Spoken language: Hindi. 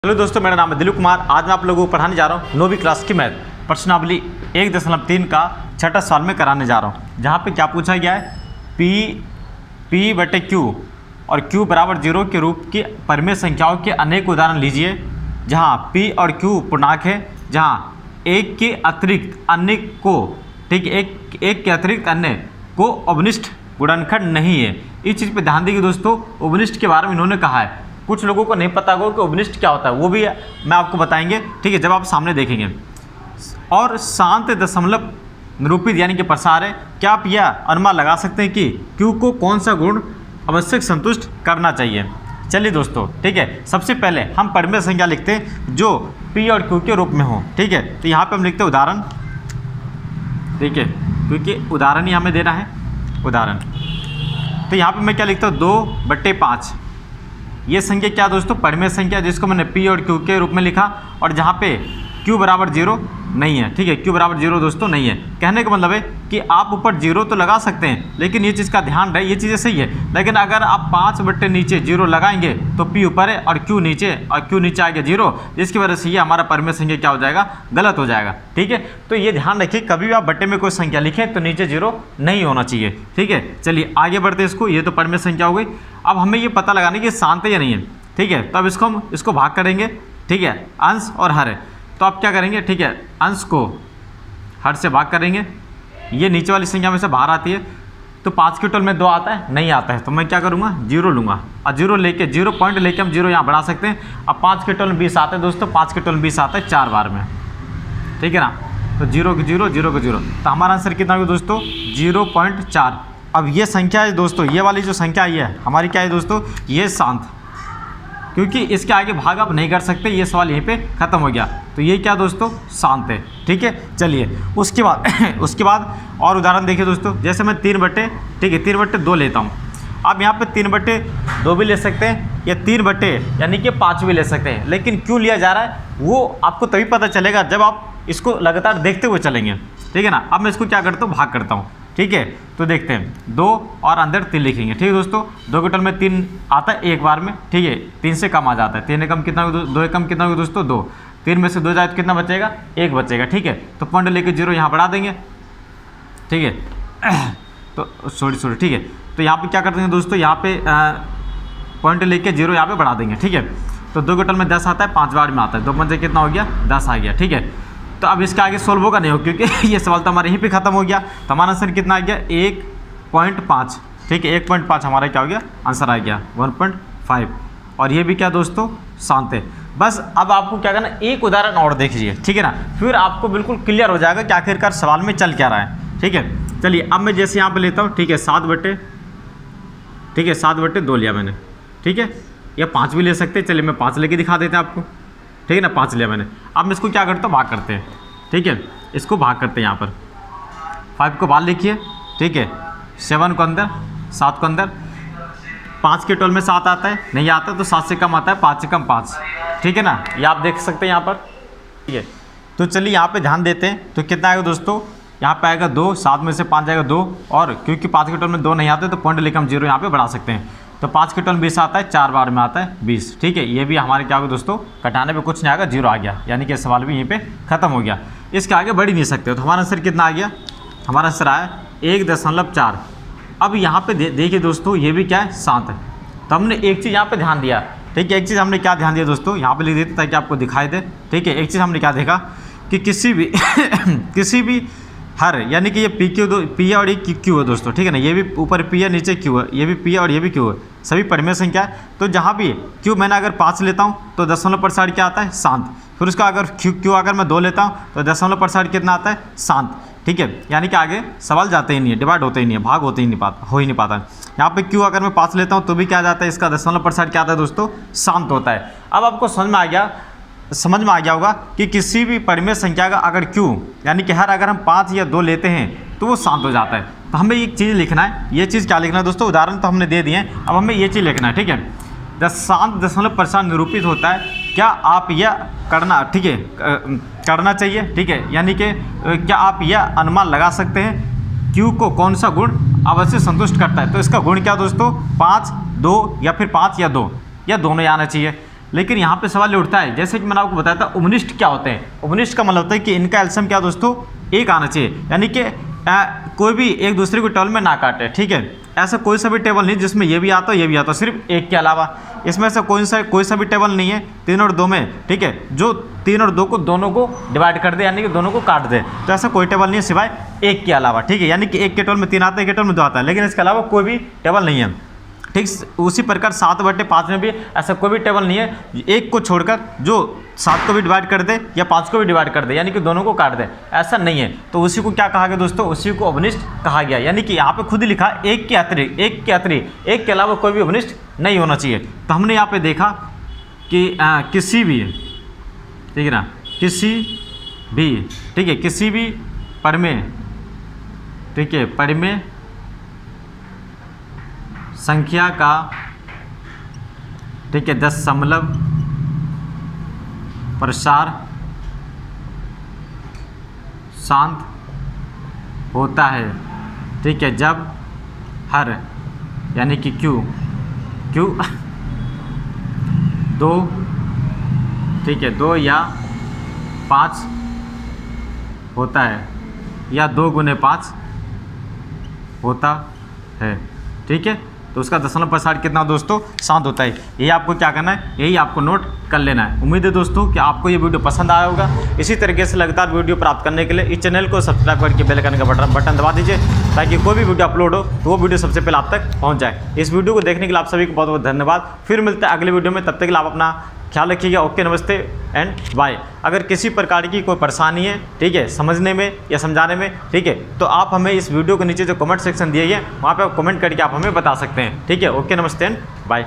हेलो दोस्तों, मेरा नाम है दिलीप कुमार। आज मैं आप लोगों को पढ़ाने जा रहा हूँ 9वीं क्लास की मैथ प्रश्नावली 1.3 का छठा सवाल में कराने जा रहा हूँ। जहाँ पे क्या पूछा गया है, P बटे Q और Q बराबर 0 के रूप की परिमेय संख्याओं के अनेक उदाहरण लीजिए जहाँ P और Q पूर्णांक है, जहाँ एक के अतिरिक्त अन्य को एक के अतिरिक्त अन्य को अवनिष्ठ गुणनखंड नहीं है। इस चीज़ पे ध्यान दीजिए दोस्तों। अवनिष्ठ के बारे में इन्होंने कहा है, कुछ लोगों को नहीं पता होगा कि अवनिष्ठ क्या होता है, वो भी मैं आपको बताएंगे, ठीक है, जब आप सामने देखेंगे। और शांत दशमलव निरूपित यानी कि प्रसार है। क्या आप यह अनुमान लगा सकते हैं कि Q को कौन सा गुण आवश्यक संतुष्ट करना चाहिए? चलिए दोस्तों, ठीक है, सबसे पहले हम परिमेय संख्या लिखते हैं जो P और Q के रूप में हो, ठीक है। तो यहाँ पे हम लिखते हैं उदाहरण, ठीक है, क्योंकि उदाहरण ही हमें देना है, उदाहरण। तो यहाँ पे मैं क्या लिखता हूँ, 2/5। ये संख्या क्या दोस्तों, परिमेय संख्या, जिसको मैंने P और Q के रूप में लिखा और जहाँ पे Q बराबर 0 नहीं है, ठीक है, Q बराबर 0 दोस्तों नहीं है। कहने का मतलब है कि आप ऊपर 0 तो लगा सकते हैं, लेकिन ये चीज़ का ध्यान रहे, ये चीज़ें सही है, लेकिन अगर आप 5 बट्टे नीचे 0 लगाएंगे तो P ऊपर है और Q नीचे, और Q नीचे आ गया 0, जिसकी वजह से ये हमारा परिमेय संख्या क्या हो जाएगा, गलत हो जाएगा, ठीक है। तो ये ध्यान रखिए, कभी भी आप बट्टे में कोई संख्या लिखें तो नीचे 0 नहीं होना चाहिए, ठीक है। चलिए आगे बढ़ते हैं इसको, ये तो परिमेय संख्या हो गई। अब हमें ये पता लगाना है कि शांत है या नहीं है, ठीक है। तो अब इसको हम इसको भाग करेंगे, ठीक है, अंश और हर है। तो आप क्या करेंगे, ठीक है, अंश को हर से भाग करेंगे, ये नीचे वाली संख्या में से बाहर आती है, तो 5 के टोल में 2 आता है, नहीं आता है, तो मैं क्या करूँगा, 0 लूँगा और 0 लेके 0 पॉइंट लेके हम 0 यहाँ बढ़ा सकते हैं। अब 5 के टोल में 20 आता है दोस्तों, 5 के टोल में 20 आता है 4 बार में, ठीक है ना। तो 0 के 0 0 के 0, तो हमारा आंसर कितना होगा दोस्तों, 0.4। अब ये संख्या है दोस्तों, ये वाली जो संख्या आई है हमारी क्या है दोस्तों, ये शांत, क्योंकि इसके आगे भाग आप नहीं कर सकते, ये सवाल यहीं पे ख़त्म हो गया। तो ये क्या दोस्तों, शांत है, ठीक है। चलिए उसके बाद उसके बाद और उदाहरण देखिए दोस्तों, जैसे मैं 3/2 लेता हूँ। अब यहाँ पे 3/2 भी ले सकते हैं या 3 यानी कि 5 भी ले सकते हैं, लेकिन क्यों लिया जा रहा है वो आपको तभी पता चलेगा जब आप इसको लगातार देखते हुए चलेंगे, ठीक है ना। अब मैं इसको क्या करता हूँ, भाग करता हूँ, ठीक है। तो देखते हैं, 2 और अंदर 3 लिखेंगे, ठीक है दोस्तों। 2 के टोल में 3 आता है एक बार में, ठीक है, 3 से कम आ जाता है, 3 कम कितना, 2 कम कितना होगा दोस्तों, 2। 3 में से 2 जाए तो कितना बचेगा, 1 बचेगा, ठीक है। तो पॉइंट लेके 0 यहाँ बढ़ा देंगे, ठीक है। तो सॉरी, ठीक है। तो यहाँ पे क्या करते हैं दोस्तों, यहाँ पे पॉइंट लेके 0 यहाँ पे बढ़ा देंगे, ठीक है। तो 2 के टोल में 10 आता है, 5 बार में आता है, 2 पंजे कितना हो गया, 10 आ गया, ठीक है। तो अब इसके आगे सोल्व होगा नहीं हो, क्योंकि ये सवाल तो हमारे यहीं पे खत्म हो गया। तो हमारा आंसर कितना आ गया, 1.5, ठीक है, 1.5 हमारा क्या हो गया, आंसर आ गया 1.5। और ये भी क्या दोस्तों, शांत है। बस अब आपको क्या करना, एक उदाहरण और देखिए, ठीक है ना, फिर आपको बिल्कुल क्लियर हो जाएगा कि आखिरकार सवाल में चल क्या रहा है, ठीक है। चलिए अब मैं जैसे यहाँ पर लेता हूँ, ठीक है, 7/2 लिया मैंने, ठीक है, या 5 भी ले सकते हैं। चलिए मैं 5 लेके दिखा देते हैं आपको, ठीक है ना, 5 लिया मैंने। अब मैं इसको क्या करता हूँ, भाग करते हैं, ठीक है, इसको भाग करते हैं। यहाँ पर 5 को बाहर लिखिए, ठीक है, 7 को अंदर, 7 को अंदर, 5 के टोल में 7 आता है, नहीं आता तो 7 से कम आता है, 5 से कम 5, ठीक है ना, ये आप देख सकते हैं यहाँ पर, ठीक है। तो चलिए यहाँ पे ध्यान देते हैं, तो कितना आएगा दोस्तों, यहाँ पे आएगा 2, 7 में से 5 जाएगा 2, और क्योंकि 5 के टोल में 2 नहीं आते तो पॉइंट लेकर हम 0 यहाँ पे बढ़ा सकते हैं। तो 5 के टोल में 20 आता है, 4 बार में आता है 20, ठीक है। ये भी हमारे क्या होगा दोस्तों, घटाने पे कुछ नहीं आएगा, 0 आ गया, यानी कि सवाल भी यहीं पे खत्म हो गया, इसके आगे बढ़ ही नहीं सकते। तो हमारा आंसर कितना आ गया, हमारा आंसर आया 1.4। अब यहाँ पे देखिए दोस्तों, ये भी क्या है, शांत है। तो हमने एक चीज़ यहाँ पे ध्यान दिया, ठीक है, एक चीज़ हमने क्या ध्यान दिया दोस्तों, यहाँ पे लिख देते ताकि आपको दिखाई दे, ठीक है। एक चीज़ हमने क्या देखा कि किसी भी हर, यानी कि ये P है और ये Q है दोस्तों, ठीक है ना, ये भी ऊपर P है नीचे Q है, ये भी P है और ये भी Q है, सभी परिमेय संख्या है। तो जहाँ भी Q मैंने अगर 5 लेता हूँ तो 0.5 क्या आता है, शांत। फिर उसका अगर Q अगर मैं 2 लेता हूँ तो 0.5 कितना आता है, शांत, ठीक है। यानी कि आगे सवाल जाते ही नहीं है, डिवाइड होते ही नहीं है, भाग हो ही नहीं पाता है। यहाँ पे Q अगर मैं 5 लेता हूँ तो भी क्या जाता है, इसका 0.5 क्या आता है दोस्तों, शांत होता है। अब आपको समझ में आ गया होगा कि किसी भी परिमेय संख्या का अगर Q यानी कि हर अगर हम 5 या 2 लेते हैं तो वो शांत हो जाता है। तो हमें एक चीज़ लिखना है, ये चीज़ क्या लिखना है दोस्तों, उदाहरण तो हमने दे दिए हैं, अब हमें ये चीज़ लिखना है, ठीक है। शांत दशमलव प्रसार निरूपित होता है, क्या आप यह करना, ठीक है, करना चाहिए, ठीक है, यानी कि क्या आप यह अनुमान लगा सकते हैं Q को कौन सा गुण अवश्य संतुष्ट करता है। तो इसका गुण क्या दोस्तों, 5, 2 या फिर 5 या 2 या दोनों ही आना चाहिए। लेकिन यहाँ पे सवाल ये उठता है, जैसे कि मैंने आपको बताया था उपनिष्ठ क्या होते हैं। उपनिष्ठ का मतलब होता है कि इनका एलसीएम क्या दोस्तों, एक आना चाहिए, यानी कि कोई भी एक दूसरे को टेबल में ना काटे, ठीक है। ऐसा कोई सा भी टेबल नहीं जिसमें ये भी आता हो ये भी आता हो, सिर्फ एक के अलावा। इसमें से कोई सा भी टेबल नहीं है 3 और 2 में, ठीक है, जो 3 और 2 को दोनों को डिवाइड कर दे, यानी कि दोनों को काट दे। तो ऐसा कोई टेबल नहीं है सिवाय एक के अलावा, ठीक है। यानी कि एक के टेबल में 3 आता है, एक के टेबल में 2 आता है, लेकिन इसके अलावा कोई भी टेबल नहीं है, ठीक। उसी प्रकार 7/5 में भी ऐसा कोई भी टेबल नहीं है एक को छोड़कर जो 7 को भी डिवाइड कर दे या 5 को भी डिवाइड कर दे, यानी कि दोनों को काट दे, ऐसा नहीं है। तो उसी को क्या कहा गया दोस्तों, उसी को उपनिष्ठ कहा गया। यानी कि यहाँ पे खुद ही लिखा एक के अतिरिक्त, एक के अलावा कोई भी उपनिष्ठ नहीं होना चाहिए। तो हमने यहाँ पे देखा कि किसी भी, ठीक है ना, किसी भी, ठीक है, किसी भी परिमेय, ठीक है, परिमेय संख्या का, ठीक है, दशमलव प्रसार शांत होता है, ठीक है, जब हर, यानी कि क्यू 2, ठीक है, 2 या 5 होता है, या 2 गुने 5 होता है, ठीक है। तो उसका दशमलव प्रसार कितना दोस्तों, शांत होता है। यही आपको क्या करना है, यही आपको नोट कर लेना है। उम्मीद है दोस्तों कि आपको ये वीडियो पसंद आया होगा। इसी तरीके से लगातार वीडियो प्राप्त करने के लिए इस चैनल को सब्सक्राइब करके बेल आइकन का बटन दबा दीजिए, ताकि कोई भी वीडियो अपलोड हो तो वो वीडियो सबसे पहले आप तक पहुँच जाए। इस वीडियो को देखने के लिए आप सभी को बहुत बहुत धन्यवाद। फिर मिलते हैं अगले वीडियो में, तब तक के लिए आप अपना ख्याल रखिएगा। ओके, नमस्ते एंड बाय। अगर किसी प्रकार की कोई परेशानी है, ठीक है, समझने में या समझाने में, ठीक है, तो आप हमें इस वीडियो के नीचे जो कमेंट सेक्शन दिए गए वहाँ पे आप कमेंट करके आप हमें बता सकते हैं, ठीक है। ओके, नमस्ते एंड बाय।